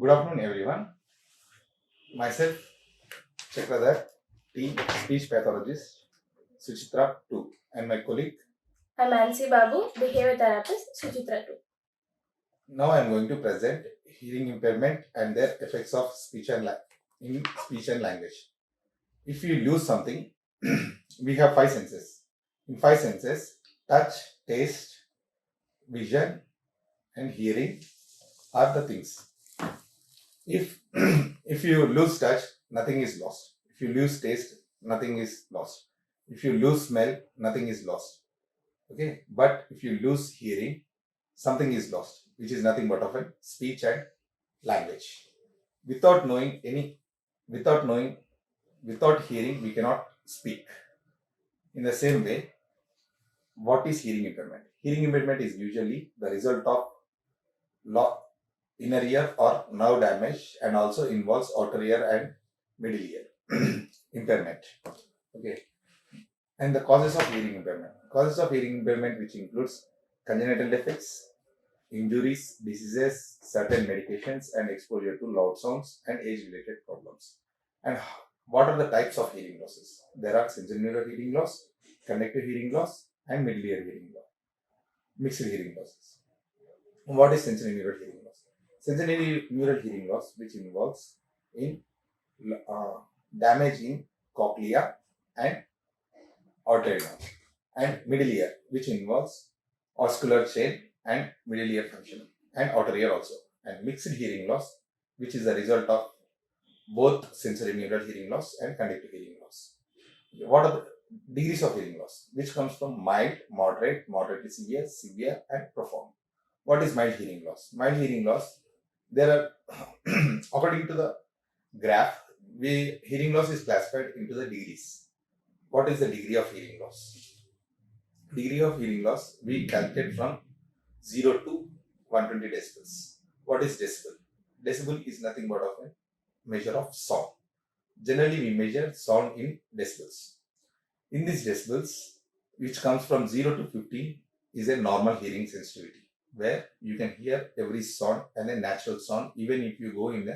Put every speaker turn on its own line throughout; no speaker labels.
Good afternoon, everyone. Myself, Chakradhar, T, speech pathologist, Suchitra 2, and my colleague.
I'm Nancy Babu, behavior therapist, Suchitra too.
Now I am going to present hearing impairment and their effects of speech and in speech and language. If you lose something, we have five senses. In five senses, touch, taste, vision, and hearing are the things. If if you lose touch, nothing is lost. If you lose taste, nothing is lost. If you lose smell, nothing is lost. Okay, but if you lose hearing, something is lost, which is nothing but of a speech and language. Without knowing any, without knowing, without hearing, we cannot speak. In the same way, what is hearing impairment? Hearing impairment is usually the result of inner ear or nerve damage and also involves outer ear and middle ear impairment. Okay. And the causes of hearing impairment. Causes of hearing impairment, which includes congenital defects, injuries, diseases, certain medications, and exposure to loud sounds and age-related problems. And what are the types of hearing losses? There are sensorineural hearing loss, conductive hearing loss, and middle ear hearing loss, mixed hearing losses. What is sensorineural hearing loss? Sensorineural hearing loss, which involves in damage in cochlea and auditory nerve, and middle ear, which involves oscular chain and middle ear function, and outer ear also, and mixed hearing loss, which is a result of both sensorineural hearing loss and conductive hearing loss. What are the degrees of hearing loss? Which comes from mild, moderate, moderately severe, severe, and profound. What is mild hearing loss? Mild hearing loss, there are, according to the graph, hearing loss is classified into the degrees. What is the degree of hearing loss? Degree of hearing loss we calculate from 0 to 120 decibels. What is decibel? Decibel is nothing but of a measure of sound. Generally, we measure sound in decibels. In these decibels, which comes from 0 to 15, is a normal hearing sensitivity, where you can hear every sound and a natural sound, even if you go in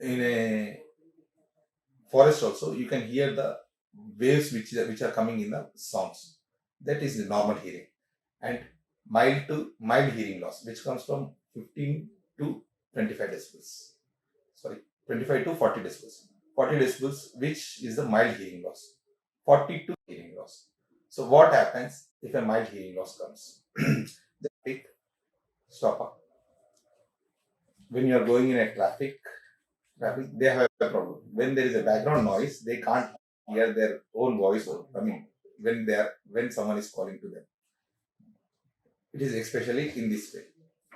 a forest also, you can hear the waves which are coming in the sounds. That is the normal hearing. And mild hearing loss, which comes from 15 to 25 decibels. Sorry, 25 to 40 decibels. 40 decibels, which is the mild hearing loss. 42 hearing loss. So what happens if a mild hearing loss comes? The quick stop. When you are going in a traffic, they have a problem. When there is a background noise, they can't hear their own voice. I mean, when someone is calling to them, it is especially in this way.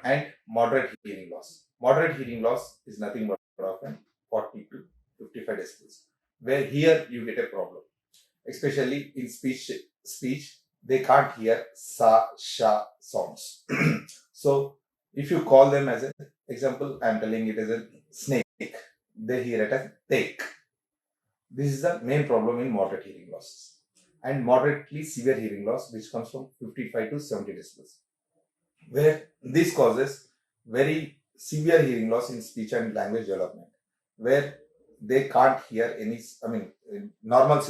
And moderate hearing loss. Moderate hearing loss is nothing but often 40 to 55 decibels. Where here you get a problem, especially in speech, they can't hear sa, sha sounds. So if you call them as an example, I am telling it as a snake, they hear it as take. This is the main problem in moderate hearing loss. And moderately severe hearing loss, which comes from 55 to 70 decibels, where this causes very severe hearing loss in speech and language development, where they can't hear any, I mean, in normal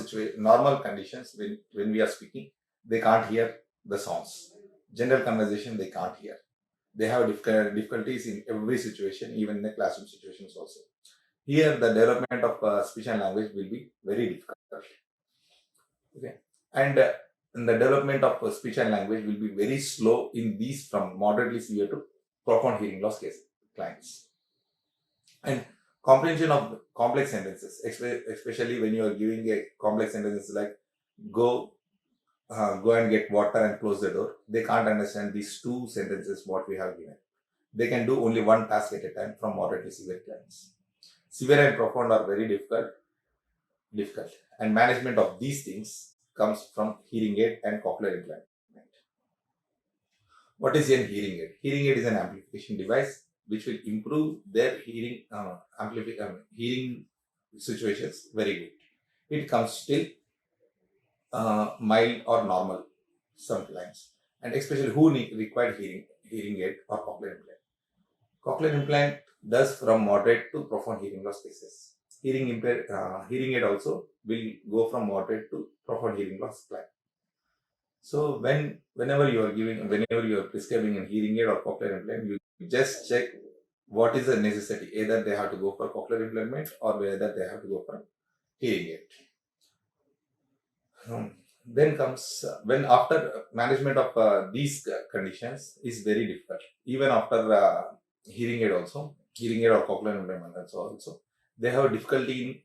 conditions, when we are speaking, they can't hear the sounds. General conversation, they can't hear. They have difficulties in every situation, even in the classroom situations also. Here, the development of speech and language will be very difficult. Okay, and the development of speech and language will be very slow in these from moderately severe to profound hearing loss case clients. And comprehension of complex sentences, especially when you are giving a complex sentences like go and get water and close the door, they can't understand these two sentences what we have given. They can do only one task at a time from moderately severe clients. Severe and profound are very difficult, and management of these things comes from hearing aid and cochlear implant. What is a hearing aid? Hearing aid is an amplification device which will improve their hearing situations very good. It comes still mild or normal sometimes, and especially who require hearing aid or cochlear implant. Cochlear implant does from moderate to profound hearing loss cases. Hearing aid also will go from moderate to profound hearing loss plan. So whenever you are prescribing a hearing aid or cochlear implant, you just check what is the necessity. Either they have to go for cochlear implant or whether they have to go for hearing aid. Then comes when after management of these conditions is very difficult. Even after hearing aid or cochlear implant also, they have difficulty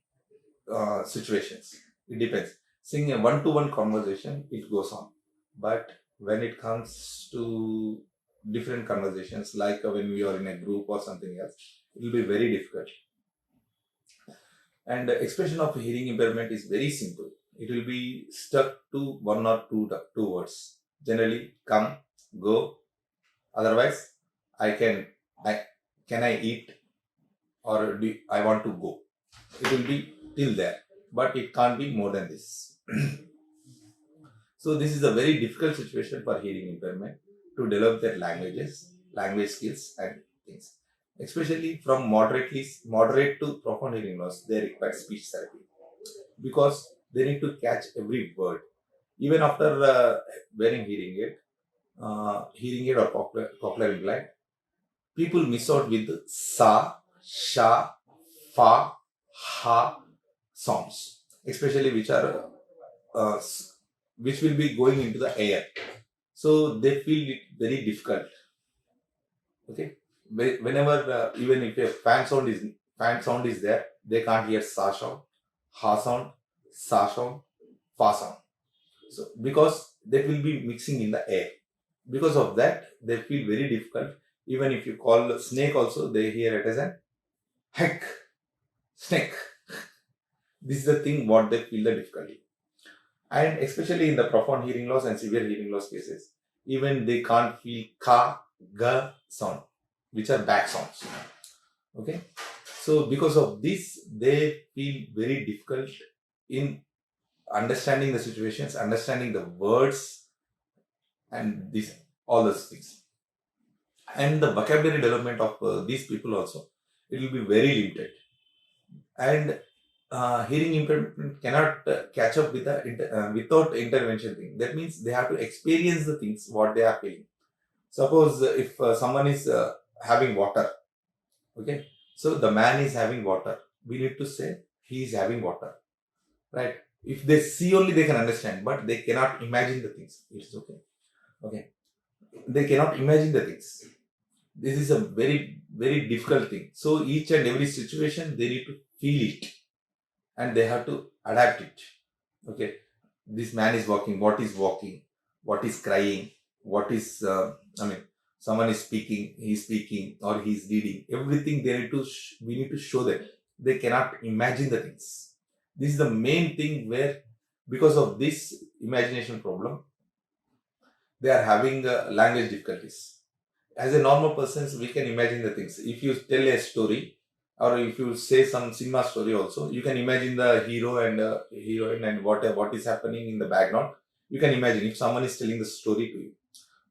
in situations. It depends. Seeing a one-to-one conversation, it goes on. But when it comes to different conversations, like when we are in a group or something else, it will be very difficult. And the expression of hearing impairment is very simple. It will be stuck to one or two words. Generally, come, go. Otherwise, I can I eat, or I want to go. It will be till there, but it can't be more than this. So this is a very difficult situation for hearing impairment to develop their language skills and things. Especially from moderate to profound hearing loss, they require speech therapy because they need to catch every word. Even after wearing hearing aid or cochlear implant, people miss out with sa, sha, fa, ha sounds, especially uh, s- which will be going into the air. So they feel it very difficult. Okay, whenever even if a fan sound is there, they can't hear sa sound, ha sound, sa sound, fa sound. So because they will be mixing in the air. Because of that, they feel very difficult. Even if you call snake also, they hear it as a heck, snake. This is the thing what they feel the difficulty. And especially in the profound hearing loss and severe hearing loss cases, even they can't feel ka, ga sound, which are back sounds. Okay. So because of this, they feel very difficult in understanding the situations, understanding the words, and this all those things. And the vocabulary development of these people also, it will be very limited. And hearing impairment cannot catch up with without intervention thing. That means they have to experience the things what they are feeling. Suppose if someone is having water, okay, so the man is having water, we need to say he is having water, right? If they see only, they can understand, but they cannot imagine the things. It's okay. Okay, they cannot imagine the things. This is a very difficult thing. So each and every situation they need to feel it, and they have to adapt it. Okay, this man is walking, what is crying, what is someone is speaking, he's speaking or he's reading, everything they need to we need to show that they cannot imagine the things. This is the main thing where, because of this imagination problem, they are having language difficulties. As a normal person, we can imagine the things. If you tell a story, or if you say some cinema story also, you can imagine the hero and heroine and what is happening in the background. You can imagine if someone is telling the story to you.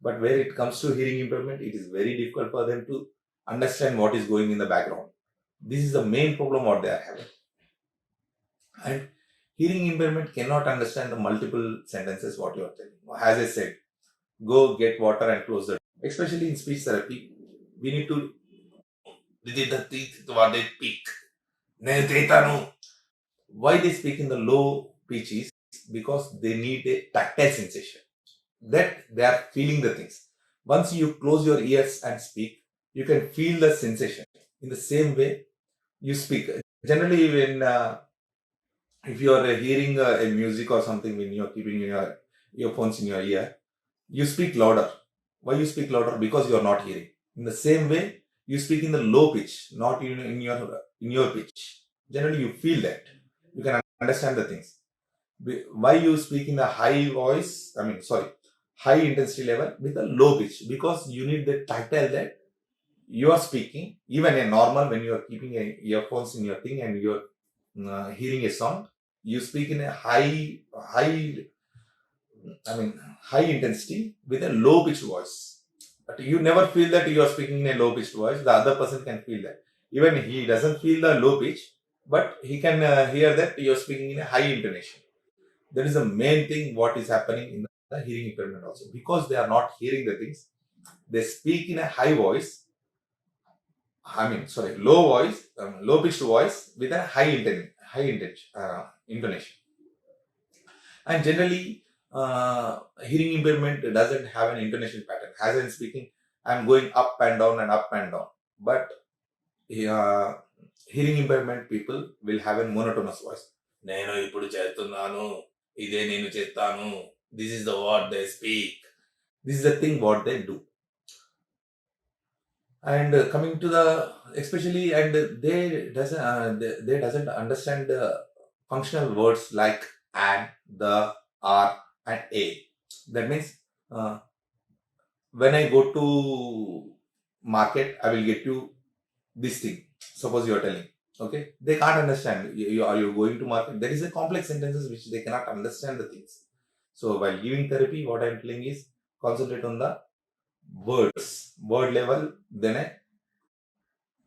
But where it comes to hearing impairment, it is very difficult for them to understand what is going in the background. This is the main problem what they are having. And hearing impairment cannot understand the multiple sentences what you are telling. As I said, go get water and close the door. Especially in speech therapy, we need to read the teeth what they speak. Why they speak in the low pitch is because they need a tactile sensation. That they are feeling the things. Once you close your ears and speak, you can feel the sensation. In the same way, you speak. Generally, when if you are hearing a music or something, when you are keeping your earphones in your ear, you speak louder. Why you speak louder? Because you are not hearing. In the same way, you speak in the low pitch, not in your pitch. Generally, you feel that. You can understand the things. Why you speak in a high voice? High intensity level with a low pitch, because you need the tactile that you are speaking. Even a normal, when you are keeping earphones in your thing and you are hearing a sound, you speak in a high I mean, high intensity with a low pitch voice. But you never feel that you are speaking in a low pitched voice. The other person can feel that. Even he doesn't feel the low pitch, but he can hear that you are speaking in a high intonation. That is the main thing what is happening in the hearing impairment also. Because they are not hearing the things, they speak in a high voice. Low voice, low pitched voice with a intonation. And generally, hearing impairment doesn't have an intonation pattern. As I'm speaking, I'm going up and down and up and down. But uh, hearing impairment people will have a monotonous voice. నేను ఇప్పుడు చేస్తున్నాను, ఇదే నేను చేస్తాను. This is the what they speak. This is the thing what they do. And coming to the especially, and they doesn't understand the functional words like and, the, are, and a. That means when I go to market, I will get you this thing. Suppose you are telling, okay, they can't understand. Are you going to market? There is a complex sentences which they cannot understand the things. So while giving therapy, what I am telling is concentrate on the word level, then a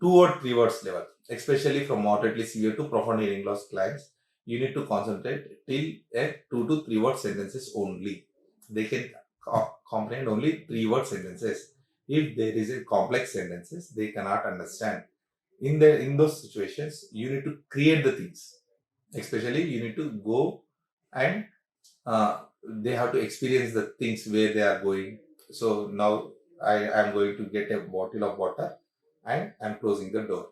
2 or 3 words level, especially from moderately severe to profound hearing loss clients. You need to concentrate till a 2 to 3 word sentences only. They can comprehend only 3 word sentences. If there is a complex sentences, they cannot understand. In those situations, you need to create the things. Especially, you need to go and they have to experience the things where they are going. So now I am going to get a bottle of water and I'm closing the door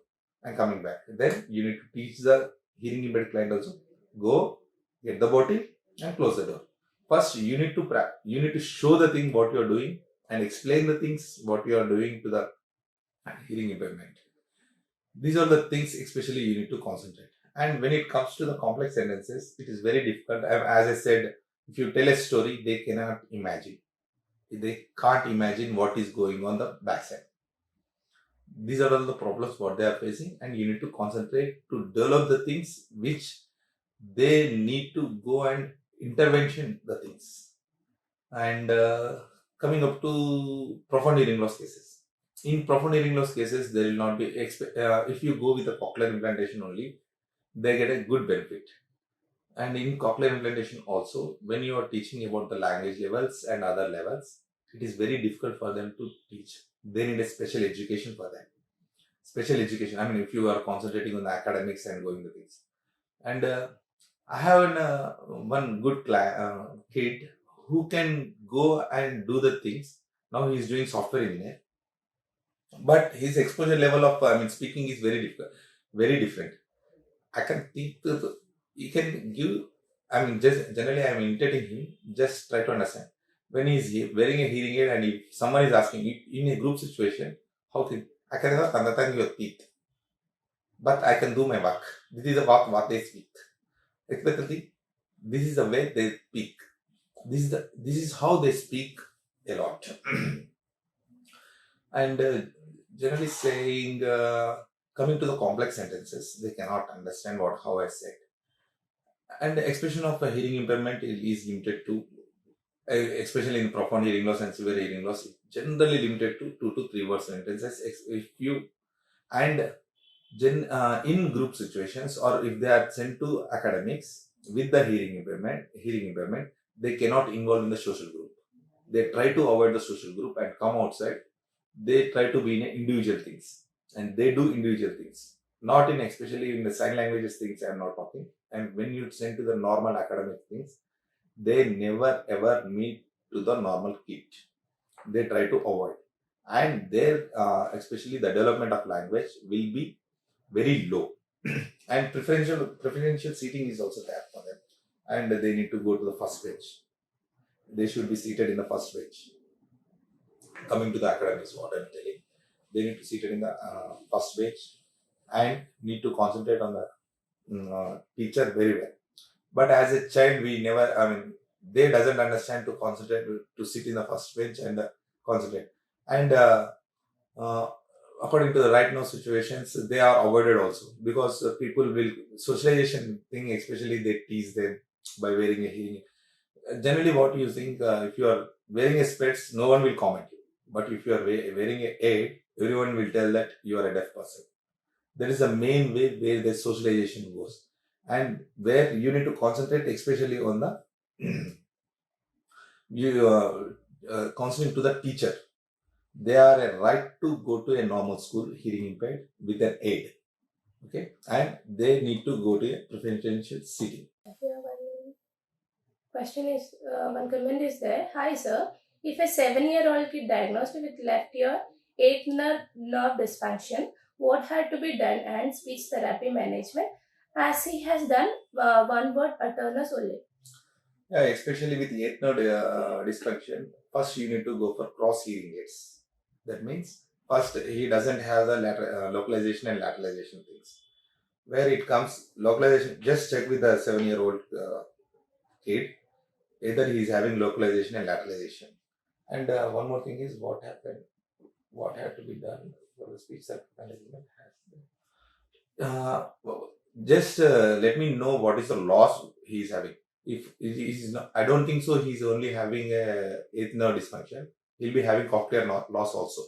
and coming back. Then you need to teach the hearing impaired client also, go get the bottle and close the door. First, you need to show the thing what you are doing and explain the things what you are doing to the hearing impairment. These are the things especially you need to concentrate. And when it comes to the complex sentences, it is very difficult. As I said, if you tell a story, they cannot imagine. They can't imagine what is going on the backside. These are all the problems what they are facing, and you need to concentrate to develop the things which they need to go and intervention the things. And coming up to profound hearing loss cases. In profound hearing loss cases, there will not be if you go with a cochlear implantation only, they get a good benefit. And in cochlear implantation also, when you are teaching about the language levels and other levels, it is very difficult for them to teach. They need a special education for that. Special education. I mean, if you are concentrating on the academics and going the things. And I have one good kid who can go and do the things. Now he is doing software engineer, but his exposure level of speaking is very different. Very different. I can think he can give. I mean, just generally, I'm imitating him. Just try to understand. When he's wearing a hearing aid, and if someone is asking in a group situation, how can I cannot understand your teeth, but I can do my work. This is the work what they speak. Especially, this is the way they speak. This is how they speak a lot. And generally saying, coming to the complex sentences, they cannot understand what how I said. And the expression of a hearing impairment is limited to, especially in profound hearing loss and severe hearing loss, generally limited to 2 to 3 word sentences. If you and in group situations, or if they are sent to academics with the hearing impairment, they cannot involve in the social group. They try to avoid the social group and come outside. They try to be in individual things, and they do individual things. Not in, especially in the sign languages things, I am not talking. And when you send to the normal academic things, they never ever meet to the normal kid. They try to avoid, and their especially the development of language will be very low. And preferential seating is also there for them, and they need to go to the first bench. They should be seated in the first bench. Coming to the academics, what I'm telling, they need to seated in the first bench and need to concentrate on the teacher very well. But as a child, we never, they doesn't understand to concentrate, to sit in the first bench and concentrate. And uh, according to the right now situations, they are avoided also, because people will, socialization thing, especially they tease them by wearing a hearing. Generally, what you think, if you are wearing a specs, no one will comment you. But if you are wearing a aid, everyone will tell that you are a deaf person. That is the main way where the socialization goes, and where you need to concentrate, especially on the you counseling to the teacher. They are a right to go to a normal school, hearing impaired, with an aid. Okay, and they need to go to a preferential seating.
Here one question is, one comment is there. Hi sir, if a 7-year-old kid diagnosed with left ear 8 nerve dysfunction, what had to be done and speech therapy management, as he has done one word patterns only.
Yeah, especially with eighth node dysfunction, first you need to go for cross hearing aids. That means first he doesn't have the localization and lateralization things. Where it comes localization, just check with the 7-year-old kid, either he is having localization and lateralization. And one more thing is what happened, what had to be done for the speech therapy management. Just let me know what is the loss he is having. If he is not, I don't think so. He's only having a eighth nerve dysfunction. He'll be having cochlear loss also.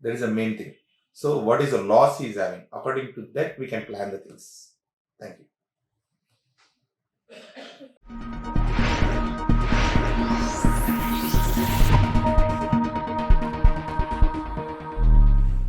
That is the main thing. So, what is the loss he is having? According to that, we can plan the things. Thank you.